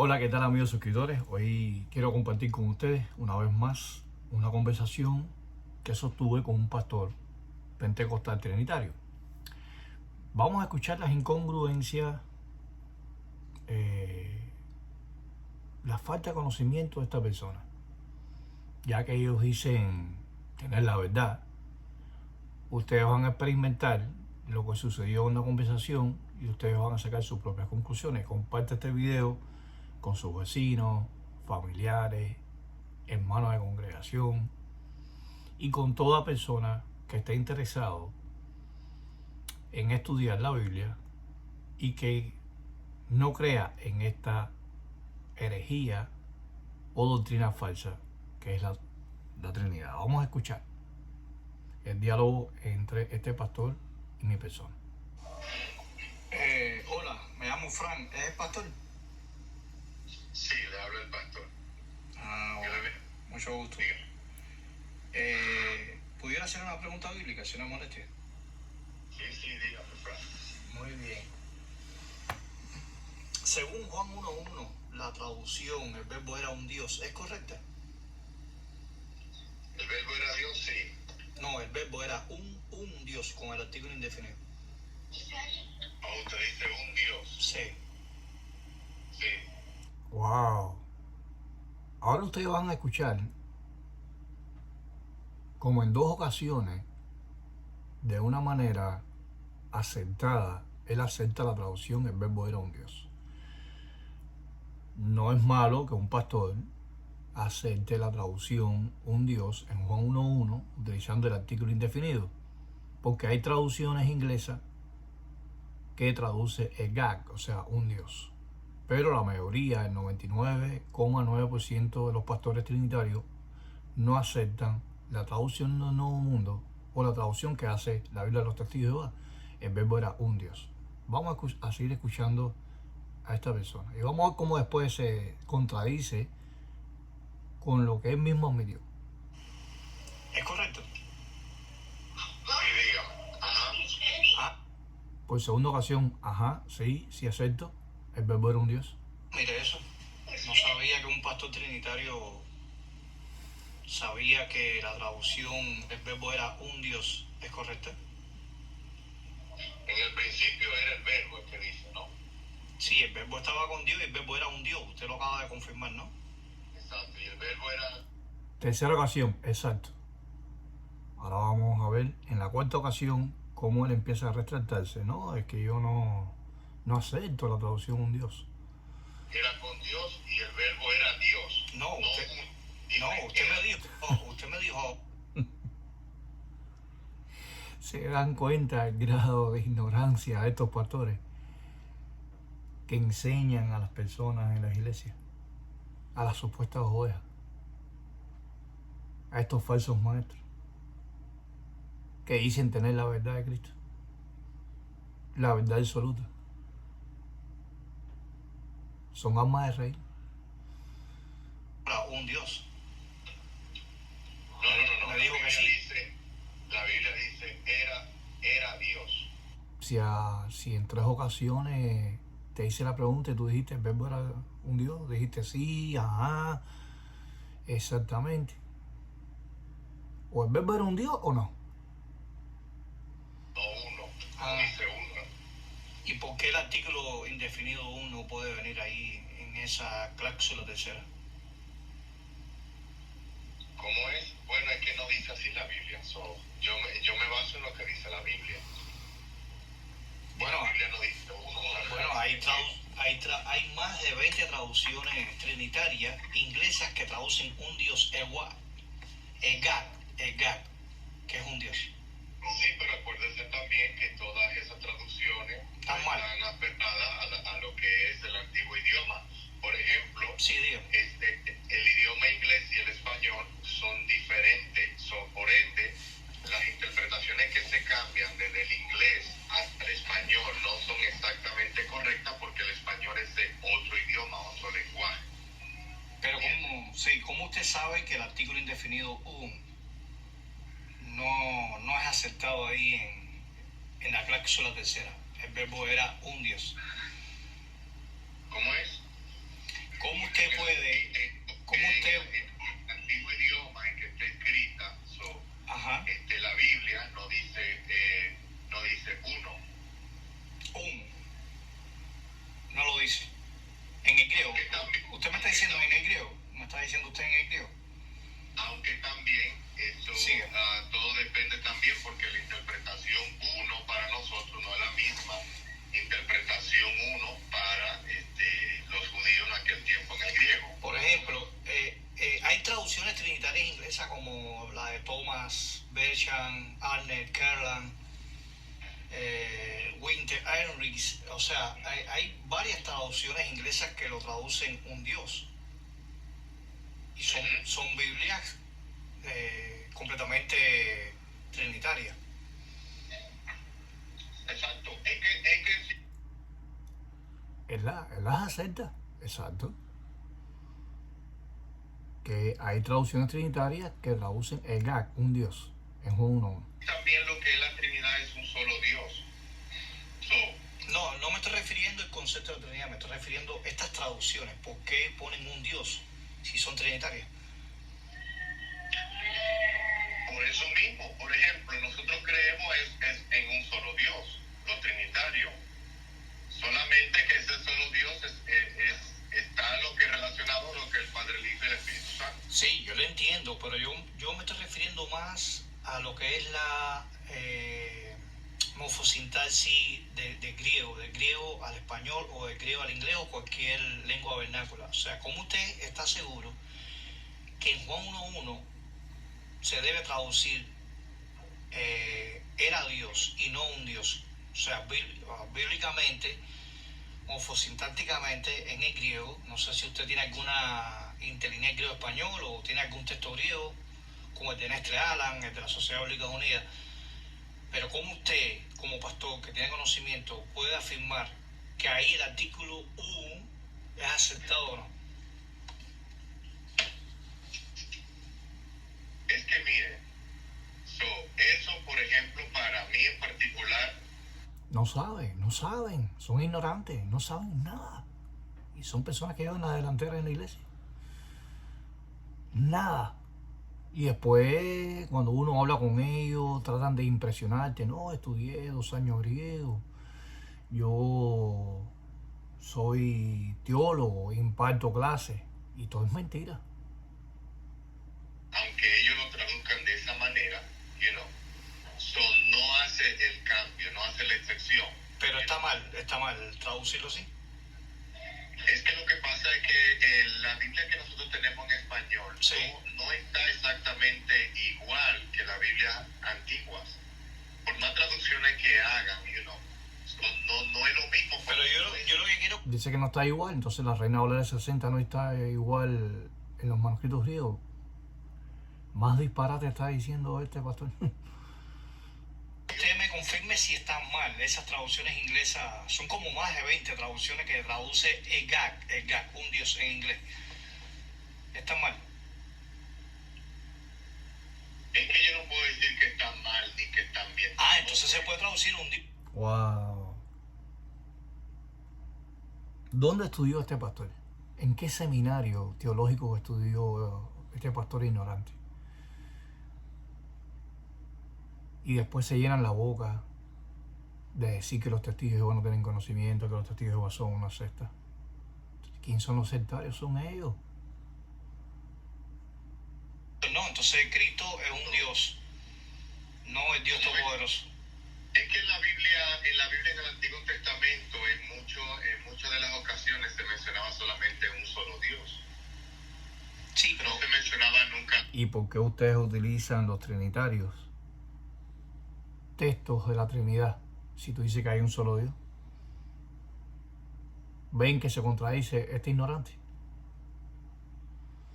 Hola, ¿qué tal amigos suscriptores? Hoy quiero compartir con ustedes una vez más una conversación que sostuve con un pastor pentecostal trinitario. Vamos a escuchar las incongruencias, la falta de conocimiento de esta persona, ya que ellos dicen tener la verdad. Ustedes van a experimentar lo que sucedió en la conversación y ustedes van a sacar sus propias conclusiones. Comparte este video con sus vecinos, familiares, hermanos de congregación y con toda persona que esté interesado en estudiar la Biblia y que no crea en esta herejía o doctrina falsa que es la Trinidad. Vamos a escuchar el diálogo entre este pastor y mi persona. Hola, me llamo Frank. ¿Es el pastor? Sí, le habla el pastor. Bueno, mucho gusto. ¿Pudiera hacer una pregunta bíblica si no molestia? Sí, dígame, Frank. Muy bien. Según Juan 1.1, la traducción, el verbo era un Dios, ¿es correcta? ¿El verbo era Dios? Sí. No, el verbo era un Dios con el artículo indefinido. Usted dice un Dios. Sí. Sí. Wow. Ahora ustedes van a escuchar, como en dos ocasiones, de una manera acertada, él acepta la traducción, el verbo era un Dios. No es malo que un pastor acepte la traducción un Dios en Juan 1.1 utilizando el artículo indefinido, porque hay traducciones inglesas que traduce Egag, o sea, un Dios. Pero la mayoría, el 99,9% de los pastores trinitarios no aceptan la traducción del Nuevo Mundo o la traducción que hace la Biblia de los Testigos de Jehová. El verbo era un Dios. Vamos a seguir escuchando a esta persona y vamos a ver cómo después se contradice con lo que él mismo admitió. ¿Es correcto? Sí, dígame. Ah, por segunda ocasión, sí acepto. El verbo era un Dios. Mire eso. No sabía que un pastor trinitario sabía que la traducción del verbo era un Dios. ¿Es correcta? En el principio era el verbo el que dice, ¿no? Sí, el verbo estaba con Dios y el verbo era un Dios. Usted lo acaba de confirmar, ¿no? Exacto. Y el verbo era... Tercera ocasión, exacto. Ahora vamos a ver en la cuarta ocasión cómo él empieza a retractarse. No, es que yo no acepto la traducción un Dios. Era con Dios y el verbo era Dios. Usted me dijo. Se dan cuenta el grado de ignorancia de estos pastores que enseñan a las personas en las iglesias, a las supuestas ovejas, a estos falsos maestros que dicen tener la verdad de Cristo, la verdad absoluta. Son almas de rey. Un Dios. No. La Biblia dice era Dios. Si en 3 ocasiones te hice la pregunta y tú dijiste el verbo era un Dios, dijiste sí, exactamente. ¿O el verbo era un Dios o no? No, uno. Dice uno. ¿Y por qué el artículo indefinido uno puede venir ahí en esa cláusula tercera? ¿Cómo es? Bueno, es que no dice así la Biblia. Yo me baso en lo que dice la Biblia. Bueno, la Biblia no dice uno. Bueno, hay más de 20 traducciones trinitarias inglesas que traducen un Dios Egad, que es un Dios. Sí, pero acuérdese también que todas esas traducciones están apegadas a lo que es el antiguo idioma. Por ejemplo, el idioma inglés y el español son diferentes, por ende, las interpretaciones que se cambian desde el inglés hasta el español no son exactamente correctas porque el español es de otro idioma, otro lenguaje. Pero ¿cómo usted sabe que el artículo indefinido no es aceptado ahí en la cláusula tercera? El verbo era un Dios. ¿Cómo es? dice? En el griego. Usted me está diciendo en el griego. ¿Me está diciendo usted en el griego? Aunque también eso todo depende también porque la interpretación 1 para nosotros no es la misma interpretación 1 para los judíos en aquel tiempo en el griego. Por ejemplo, hay traducciones trinitarias inglesas como la de Thomas, Berchan, Arnett, Kerlan, Winter, Heinrichs. O sea, hay varias traducciones inglesas que lo traducen un Dios. Y son Biblias completamente trinitarias. Exacto. Él las acepta, exacto. Que hay traducciones trinitarias que traducen Egag, un Dios, en Juan 1:1. También lo que es la Trinidad es un solo Dios. No me estoy refiriendo al concepto de Trinidad, me estoy refiriendo a estas traducciones. ¿Por qué ponen un Dios si son trinitarias? Por eso mismo, por ejemplo, nosotros creemos en un solo Dios, los trinitarios. Solamente que ese solo Dios está lo que es relacionado a lo que el Padre, el Hijo y el Espíritu Santo. Sí, yo lo entiendo, pero yo me estoy refiriendo más a lo que es la morfosintaxis del griego al español o del griego al inglés o cualquier lengua vernácula. O sea, ¿cómo usted está seguro que en Juan 1:1 se debe traducir era Dios y no un Dios? O sea, bíblicamente, morfosintácticamente en el griego, no sé si usted tiene alguna interlínea griego-español o tiene algún texto griego, como el de Nestle Aland, el de la Sociedad Bíblica Unida, pero ¿cómo usted, como pastor que tiene conocimiento, puede afirmar que ahí el artículo 1 es aceptado o no? Es que mire, eso por ejemplo para mí en particular, no saben, son ignorantes, no saben nada. Y son personas que llevan la delantera en la iglesia. Nada. Y después, cuando uno habla con ellos, tratan de impresionarte. No, estudié 2 años griego. Yo soy teólogo, imparto clases. Y todo es mentira. Aunque ellos lo traduzcan de esa manera, no hace el cambio, no hace la excepción. Pero está mal traducirlo así. Es que lo que pasa es que la Biblia que nosotros tenemos en español no está exactamente igual que la Biblia antiguas. Por más traducciones que hagan, no es lo mismo. Pero yo lo que quiero... Dice que no está igual, entonces la Reina Valera 60 no está igual en los manuscritos griegos. Más disparate está diciendo este pastor. Usted me confirme si están mal. Esas traducciones inglesas son como más de 20 traducciones que traduce Egag, un Dios en inglés. ¿Están mal? Es que yo no puedo decir que están mal ni que están bien. Entonces se puede traducir un Dios. Wow. ¿Dónde estudió este pastor? ¿En qué seminario teológico estudió este pastor ignorante? Y después se llenan la boca de decir que los testigos de Jehová no tienen conocimiento, que los testigos de Jehová son una secta. ¿Quién son los sectarios? Son ellos. No, entonces Cristo es un Dios, no el Dios todopoderoso. Es que en la Biblia en el Antiguo Testamento, en muchas de las ocasiones se mencionaba solamente un solo Dios. Sí, pero no se mencionaba nunca. ¿Y por qué ustedes utilizan los trinitarios? Textos de la Trinidad, si tú dices que hay un solo Dios. ¿Ven que se contradice este ignorante?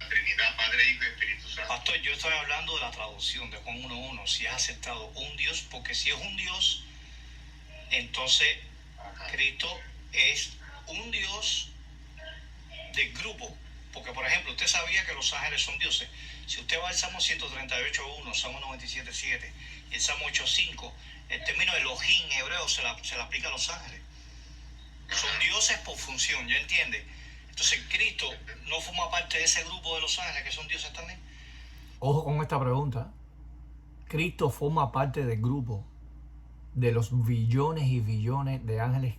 La Trinidad, Padre, Hijo y Espíritu Santo. Pastor, yo estoy hablando de la traducción de Juan 1:1, si has aceptado un Dios, porque si es un Dios, entonces Cristo es un Dios de grupo. Porque, por ejemplo, usted sabía que los ángeles son dioses. Si usted va al Salmo 138:1, Salmo 97:7 y el Salmo 8:5, el término Elohim en hebreo se le aplica a los ángeles. Son dioses por función, ¿ya entiende? Entonces, ¿Cristo no forma parte de ese grupo de los ángeles que son dioses también? Ojo con esta pregunta. ¿Cristo forma parte del grupo de los billones y billones de ángeles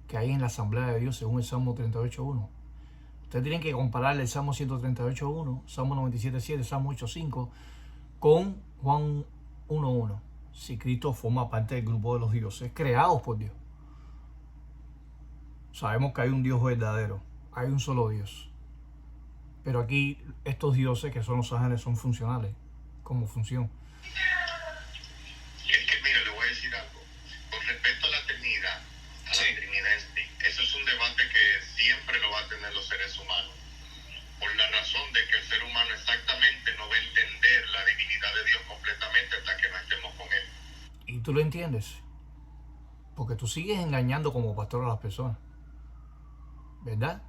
que hay en la Asamblea de Dios según el Salmo 38.1. Ustedes tienen que comparar el Salmo 138.1, Salmo 97.7, Salmo 8.5 con Juan 1.1. Si Cristo forma parte del grupo de los dioses creados por Dios. Sabemos que hay un Dios verdadero, hay un solo Dios. Pero aquí estos dioses que son los ángeles son funcionales, como función. Es que, mira, le voy a decir algo. Con respecto a la Trinidad, eso es un debate que siempre lo va a tener los seres humanos. Por la razón de que el ser humano exactamente no va a entender la divinidad de Dios completamente hasta que no estemos con Él. ¿Y tú lo entiendes? Porque tú sigues engañando como pastor a las personas. ¿Verdad?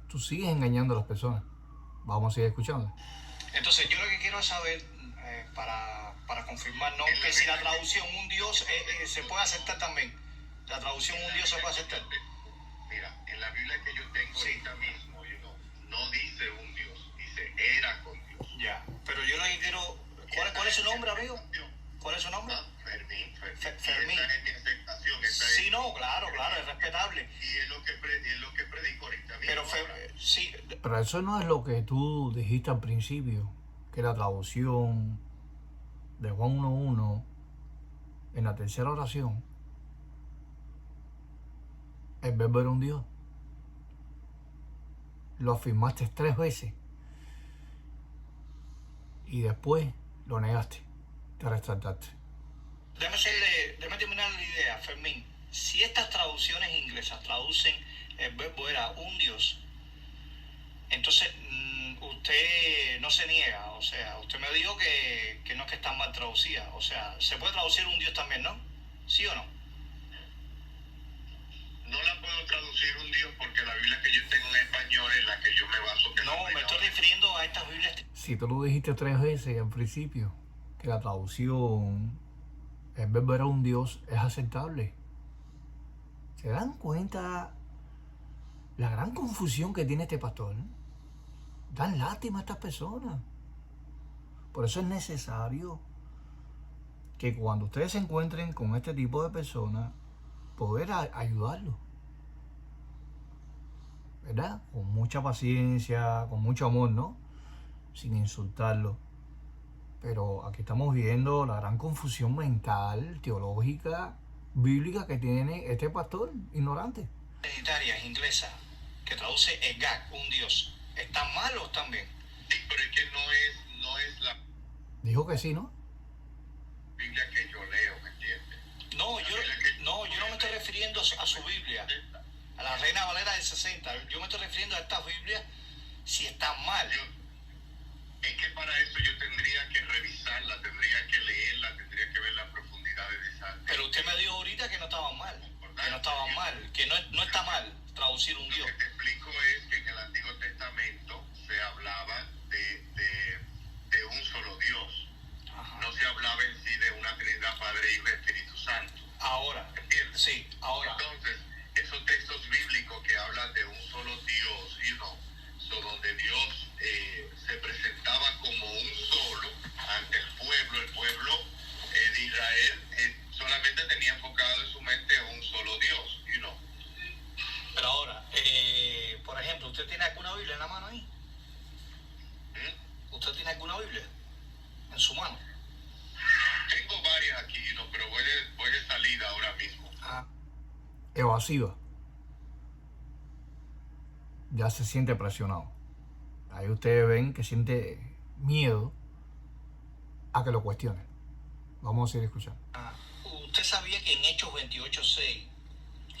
Tú sigues engañando a las personas. Vamos a seguir escuchando. Entonces, yo lo que quiero es saber, para confirmar, ¿no? Que si la traducción un Dios se puede aceptar también. La traducción un Dios se puede aceptar. Mira, en la Biblia que yo tengo ahorita mismo, no dice un Dios, dice era con Dios. Ya, pero yo lo que quiero... ¿Cuál es su nombre, amigo? ¿Cuál es su nombre? Fermín. Fermín. Esa es mi aceptación. Sí, no, claro, es respetable. Y es lo que predico ahorita mismo. Pero, sí. Pero eso no es lo que tú dijiste al principio, que la traducción de Juan 1.1 en la tercera oración, el verbo era un Dios. Lo afirmaste 3 veces y después lo negaste, te retractaste. Déjame terminar la idea, Fermín. Si estas traducciones inglesas traducen el verbo era un Dios, entonces usted no se niega, o sea, usted me dijo que no es que están mal traducidas, o sea, se puede traducir un Dios también, ¿no? ¿Sí o no? No la puedo traducir un Dios porque la Biblia que yo tengo en español es la que yo me baso. No, me estoy refiriendo a estas Biblias. Si tú lo dijiste 3 veces al principio, que la traducción, el verbo era un Dios, es aceptable. ¿Se dan cuenta la gran confusión que tiene este pastor? Dan lástima a estas personas. Por eso es necesario que cuando ustedes se encuentren con este tipo de personas, poder ayudarlos, ¿verdad? Con mucha paciencia, con mucho amor, ¿no? Sin insultarlos. Pero aquí estamos viendo la gran confusión mental, teológica, bíblica que tiene este pastor ignorante. Trinitarias inglesas que traduce Egak, un Dios, ¿están mal o están bien? Sí, pero es que no es la Dijo que sí, ¿no? Biblia que yo leo, ¿me entiendes? No, yo no me estoy refiriendo a su Biblia, a la Reina Valera del 60. Yo me estoy refiriendo a estas Biblias si están mal. Es que para eso yo tendría que revisarla, tendría que leerla, tendría que ver las profundidades de esa. Pero usted me dijo ahorita que no estaban mal, que no está mal traducir un Dios. Lo que te explico es que en el Antiguo Testamento se hablaba de un solo Dios. Ajá. No se hablaba en sí de una Trinidad, Padre, Hijo y Espíritu Santo. Ahora, ¿entiendes? Sí, ahora. Entonces, esos textos bíblicos que hablan de un solo Dios, donde Dios se presentaba como un solo ante el pueblo de Israel solamente tenía enfocado en su mente un solo Dios, Pero ahora, por ejemplo, ¿usted tiene alguna Biblia en la mano ahí? ¿Usted tiene alguna Biblia en su mano? Tengo varias aquí, pero voy de salida ahora mismo. Evasiva. Ya se siente presionado. Ahí ustedes ven que siente miedo a que lo cuestionen. Vamos a seguir escuchando. ¿Usted sabía que en Hechos 28:6,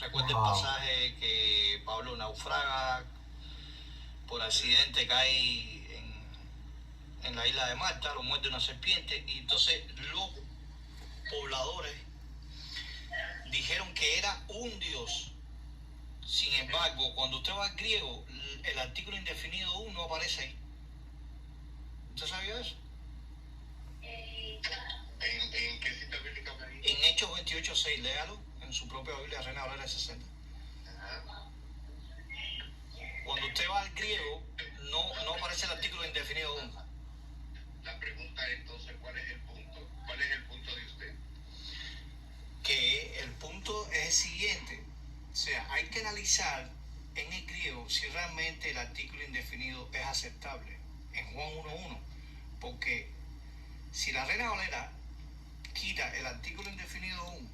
recuerda el pasaje que Pablo naufraga, por accidente cae en la isla de Malta, lo muerde una serpiente, y entonces los pobladores dijeron que era un Dios? Sin embargo, cuando usted va al griego, el artículo indefinido un no aparece ahí. ¿Usted sabía eso? ¿En qué cita bíblica me dice? En Hechos 28:6, léalo en su propia Biblia, Reina Valera del 60. Cuando usted va al griego, no aparece el artículo indefinido un. La pregunta es entonces, ¿cuál es el punto? ¿Cuál es el punto de usted? Que el punto es el siguiente. O sea, hay que analizar en el griego si realmente el artículo indefinido es aceptable en Juan 1.1. Porque si la Reina Valera quita el artículo indefinido un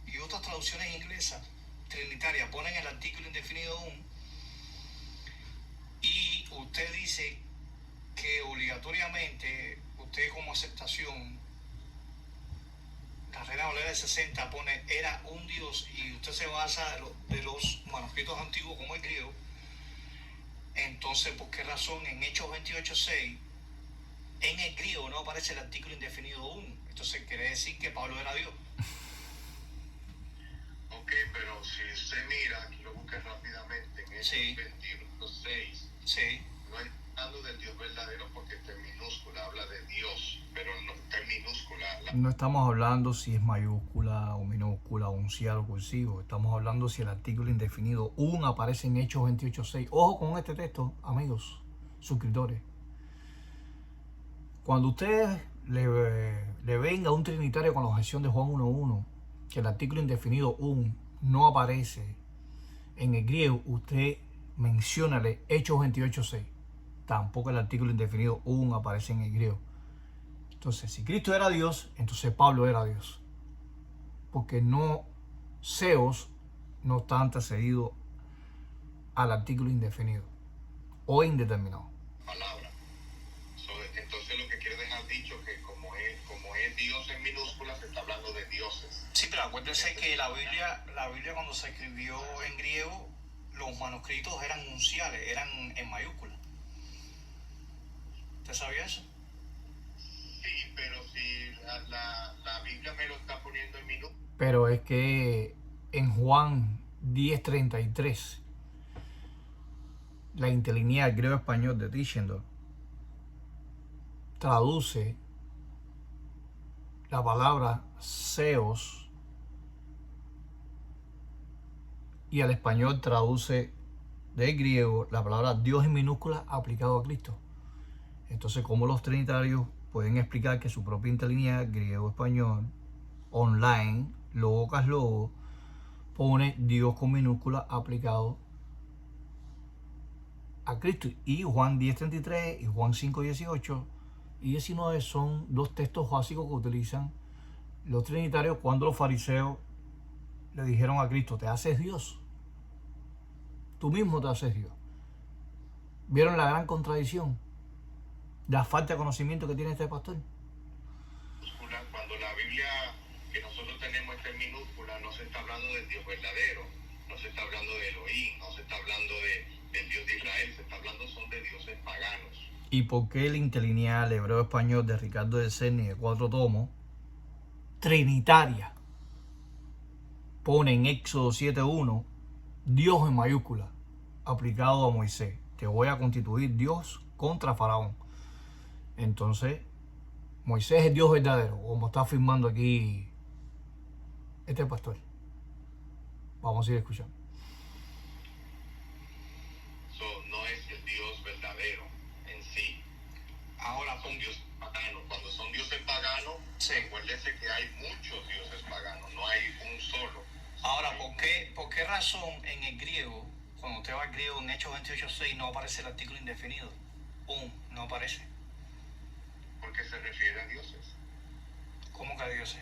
y otras traducciones inglesas trinitarias ponen el artículo indefinido un, y usted dice que obligatoriamente usted como aceptación, la Reina Valera de 60 pone era un Dios, y usted se basa de los manuscritos antiguos como el griego, entonces ¿por qué razón en Hechos 28.6 en el griego no aparece el artículo indefinido un? Entonces quiere decir que Pablo era Dios. Ok, pero si usted mira, aquí lo busca rápidamente en Hechos 28.6, sí, no está hablando del Dios verdadero porque está en minúscula, habla de Dios, pero no está en minúscula. No estamos hablando si es mayúscula o minúscula, uncial o cursivo. Estamos hablando si el artículo indefinido un aparece en Hechos 28.6. Ojo con este texto, amigos, suscriptores. Cuando usted le venga a un trinitario con la objeción de Juan 1.1, que el artículo indefinido un no aparece en el griego, usted menciónale Hechos 28.6. Tampoco el artículo indefinido un aparece en el griego. Entonces, si Cristo era Dios, entonces Pablo era Dios. Porque no, seos no está antecedido al artículo indefinido o indeterminado. Palabra. Entonces lo que quiere dejar dicho que como es Dios en minúscula, se está hablando de dioses. Sí, pero acuérdese que la Biblia cuando se escribió en griego, los manuscritos eran unciales, eran en mayúscula. ¿Usted sabía eso? Sí, pero si la Biblia me lo está poniendo en minúscula. Pero es que en Juan 10.33, la interlineal griego-español de Tischendorf traduce la palabra seos y al español traduce del griego la palabra Dios en minúscula aplicado a Cristo. Entonces, ¿cómo los trinitarios pueden explicar que su propia interlineal griego-español online, logos logo, pone Dios con minúscula aplicado a Cristo? Y Juan 10.33 y Juan 5.18 y 19 son dos textos básicos que utilizan los trinitarios cuando los fariseos le dijeron a Cristo: te haces Dios, tú mismo te haces Dios. ¿Vieron la gran contradicción? La falta de conocimiento que tiene este pastor. Cuando la Biblia que nosotros tenemos está en minúscula, no se está hablando del Dios verdadero, no se está hablando de Elohim, no se está hablando del Dios de Israel, se está hablando son de dioses paganos. ¿Y por qué el interlineal hebreo-español de Ricardo de Cerny de 4 tomos, trinitaria, pone en Éxodo 7.1 Dios en mayúscula aplicado a Moisés? Te voy a constituir Dios contra Faraón. Entonces, Moisés es Dios verdadero, como está afirmando aquí este pastor. Vamos a ir escuchando. No es el Dios verdadero en sí. Ahora son dioses paganos. Cuando son dioses paganos, recuérdese que hay muchos dioses paganos, no hay un solo. Ahora, ¿por qué razón en el griego, cuando usted va al griego en Hechos 28.6, no aparece el artículo indefinido? No aparece. Porque se refiere a dioses. ¿Cómo que a dioses?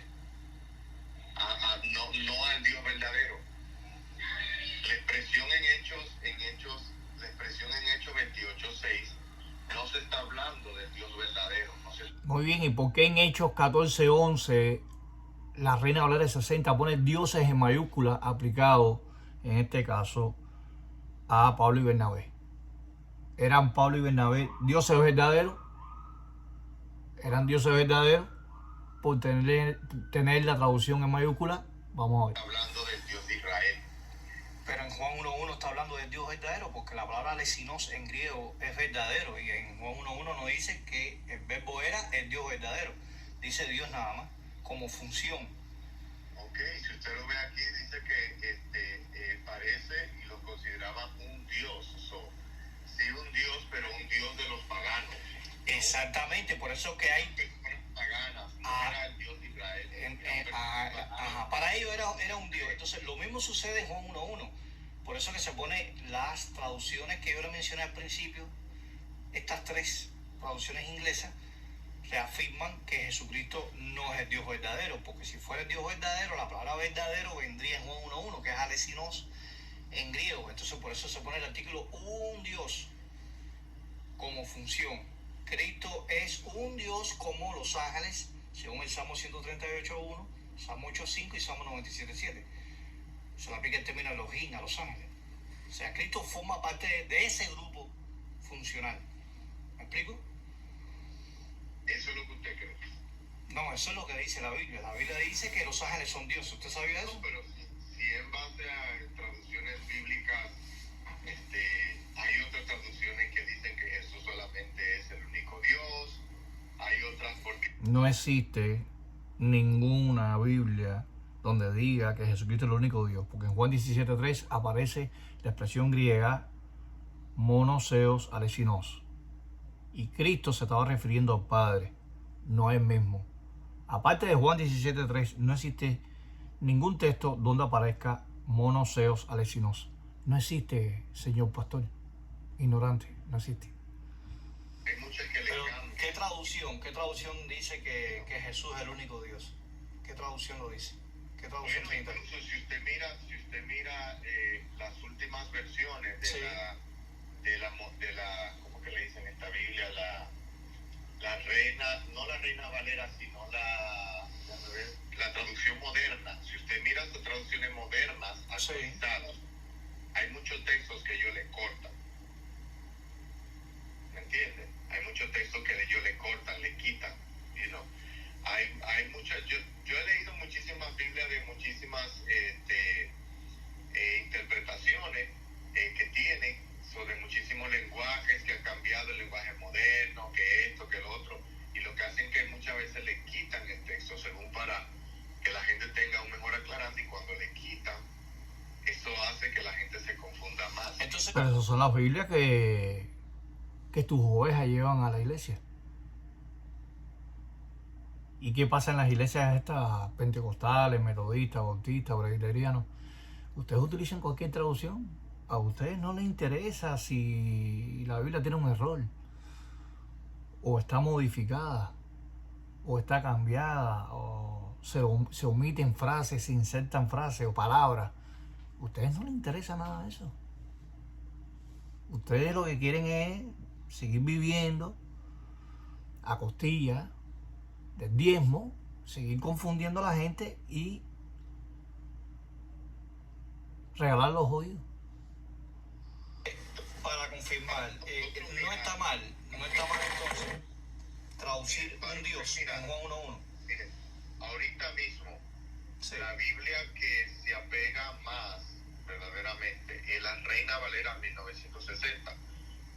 No al Dios verdadero. La expresión la expresión en Hechos 28.6 no se está hablando del Dios verdadero. Muy bien, ¿y por qué en Hechos 14.11 la Reina Valera de 60 pone dioses en mayúscula aplicado, en este caso, a Pablo y Bernabé? ¿Eran Pablo y Bernabé dioses verdaderos? ¿Eran dioses verdaderos por tener la traducción en mayúscula? Vamos a ver. Hablando del Dios de Israel. Pero en Juan 1.1 está hablando del Dios verdadero, porque la palabra lesinos en griego es verdadero, y en Juan 1.1 no dice que el verbo era el Dios verdadero, dice Dios nada más, como función. Ok, si usted lo ve aquí, dice que parece y lo consideraba un Dios. Sí, un Dios, pero un Dios de los paganos. Exactamente, por eso que hay paganas, no era el Dios de Israel. para ellos era un Dios. Entonces Entonces, lo mismo sucede en Juan 1.1. Por eso que se pone las traducciones que yo le mencioné al principio, estas tres traducciones inglesas, reafirman que Jesucristo no es el Dios verdadero, porque si fuera el Dios verdadero, la palabra verdadero vendría en Juan 1.1, que es alesinos en griego. Entonces, por eso se pone el artículo un Dios como función. Cristo es un Dios como los ángeles, según el Salmo 138.1, Salmo 8.5 y Salmo 97.7. Se le aplica el término Elohim a los ángeles. O sea, Cristo forma parte de ese grupo funcional. ¿Me explico? Eso es lo que usted cree. No, eso es lo que dice la Biblia. La Biblia dice que los ángeles son dioses. ¿Usted sabía eso? No, pero si en base a traducciones bíblicas, hay otras traducciones que dicen que Jesús solamente es el único Dios. Hay otras porque... No existe ninguna Biblia donde diga que Jesucristo es el único Dios, porque en Juan 17.3 aparece la expresión griega monoseos alesinos, y Cristo se estaba refiriendo al Padre, no a él mismo. Aparte de Juan 17.3, no existe ningún texto donde aparezca monoseos alesinos. No existe, señor pastor, ignorante, no existe. Hay muchas que le cambian. ¿Qué traducción dice que Jesús es el único Dios? ¿Qué traducción lo dice? ¿Qué traducción Bueno, incluso si usted mira las últimas versiones de la ¿cómo que le dicen esta Biblia? La reina, no la Reina Valera, sino la traducción moderna. Si usted mira las traducciones modernas actualizadas, hay muchos textos que ellos le cortan. ¿Me entiende? Hay muchos textos que ellos le cortan, le quitan. You know? Hay muchas, yo he leído muchísimas Biblias de muchísimas interpretaciones que tienen sobre muchísimos lenguajes, que han cambiado el lenguaje moderno, que esto, que lo otro, y lo que hacen que muchas veces le quitan el texto según para que la gente tenga un mejor aclarante, y cuando le quitan, eso hace que la gente se confunda más. Entonces, Pero esas son las Biblias que tus ovejas llevan a la iglesia. ¿Y qué pasa en las iglesias estas pentecostales, metodistas, bautistas, presbiterianos? Ustedes utilizan cualquier traducción. A ustedes no les interesa si la Biblia tiene un error, o está modificada, o está cambiada, o se omiten frases, se insertan frases o palabras. A ustedes no les interesa nada de eso. Ustedes lo que quieren es seguir viviendo a costilla del diezmo, seguir confundiendo a la gente y regalar los oídos. para confirmar, no está mal entonces traducir un Dios en Juan 1.1. Miren, ahorita mismo, Sí. la Biblia que se apega más verdaderamente es la Reina Valera 1960.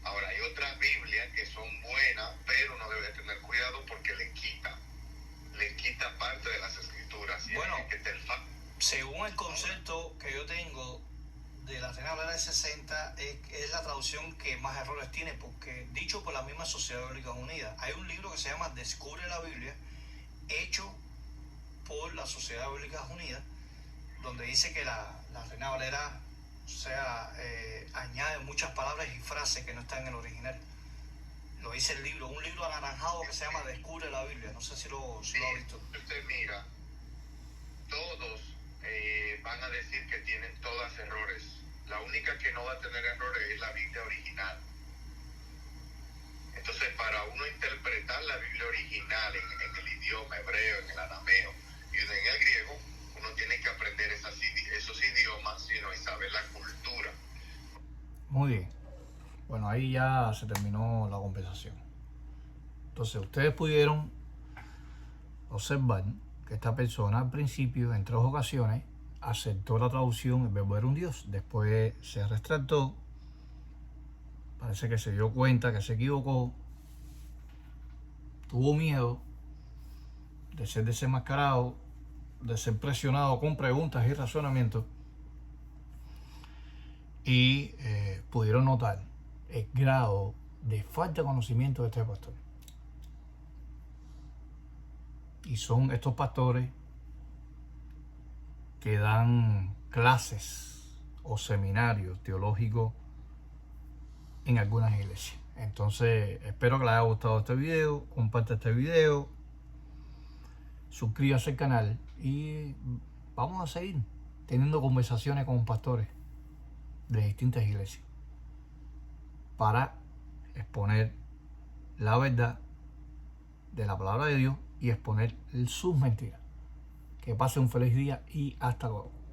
Ahora, hay otras Biblias que son buenas, pero uno debe tener cuidado porque le quita parte de las escrituras. Y Bueno, es que según el concepto que yo tengo de la Reina Valera de 60, es la traducción que más errores tiene, porque dicho por la misma Sociedad Bíblica Unida, hay un libro que se llama Descubre la Biblia, hecho por la Sociedad Bíblica Unida, donde dice que la Reina Valera, o sea, añade muchas palabras y frases que no están en el original. Lo dice el libro, un libro anaranjado que se llama Descubre la Biblia. No sé si lo ha visto. Si usted mira, todos van a decir que tienen todas errores. La única que no va a tener errores es la Biblia original. Entonces, para uno interpretar la Biblia original en el idioma hebreo, en el arameo y en el griego, uno tiene que aprender esos idiomas, y saber la cultura. Muy bien. Bueno, ahí ya se terminó la conversación. Entonces, ustedes pudieron observar que esta persona al principio, en 3 ocasiones, aceptó la traducción "el verbo era un Dios". Después se retractó. Parece que se dio cuenta que se equivocó. Tuvo miedo de ser desenmascarado, de ser presionado con preguntas y razonamientos. Y pudieron notar el grado de falta de conocimiento de este pastor. Y son estos pastores que dan clases o seminarios teológicos en algunas iglesias. Entonces, espero que les haya gustado este video. Comparte este video, suscríbase al canal y vamos a seguir teniendo conversaciones con pastores de distintas iglesias para exponer la verdad de la palabra de Dios y exponer sus mentiras. Que pase un feliz día y hasta luego.